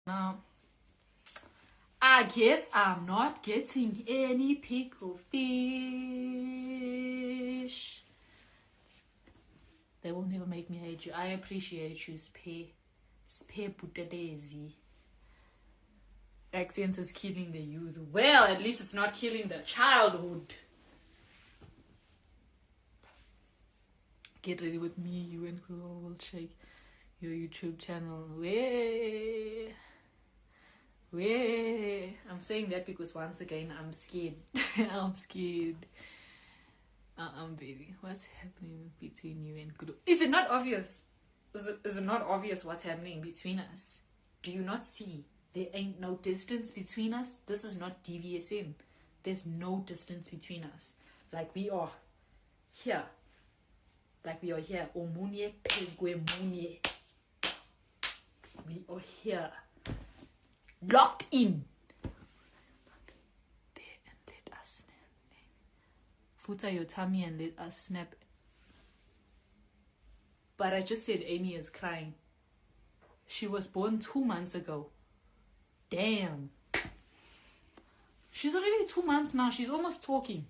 Now, I guess I'm not getting any pickled fish. They will never make me hate you. I appreciate you, Spare Putadezi. Accent is killing the youth. Well, at least it's not killing the childhood. Get ready with me. You and Guluva will shake your YouTube channel. Where? I'm saying that because once again, I'm scared. I'm scared. Baby, what's happening between you and Guluva? Is it not obvious? Is it not obvious what's happening between us? Do you not see? There ain't no distance between us. This is not DVSN. There's no distance between us. Like we are here. Like we are here. Omunye pezgwe munye. We are here. Locked in. There and let us snap. Futa your tummy and let us snap. But I just said Amy is crying. She was born 2 months ago. Damn. She's already 2 months now. She's almost talking.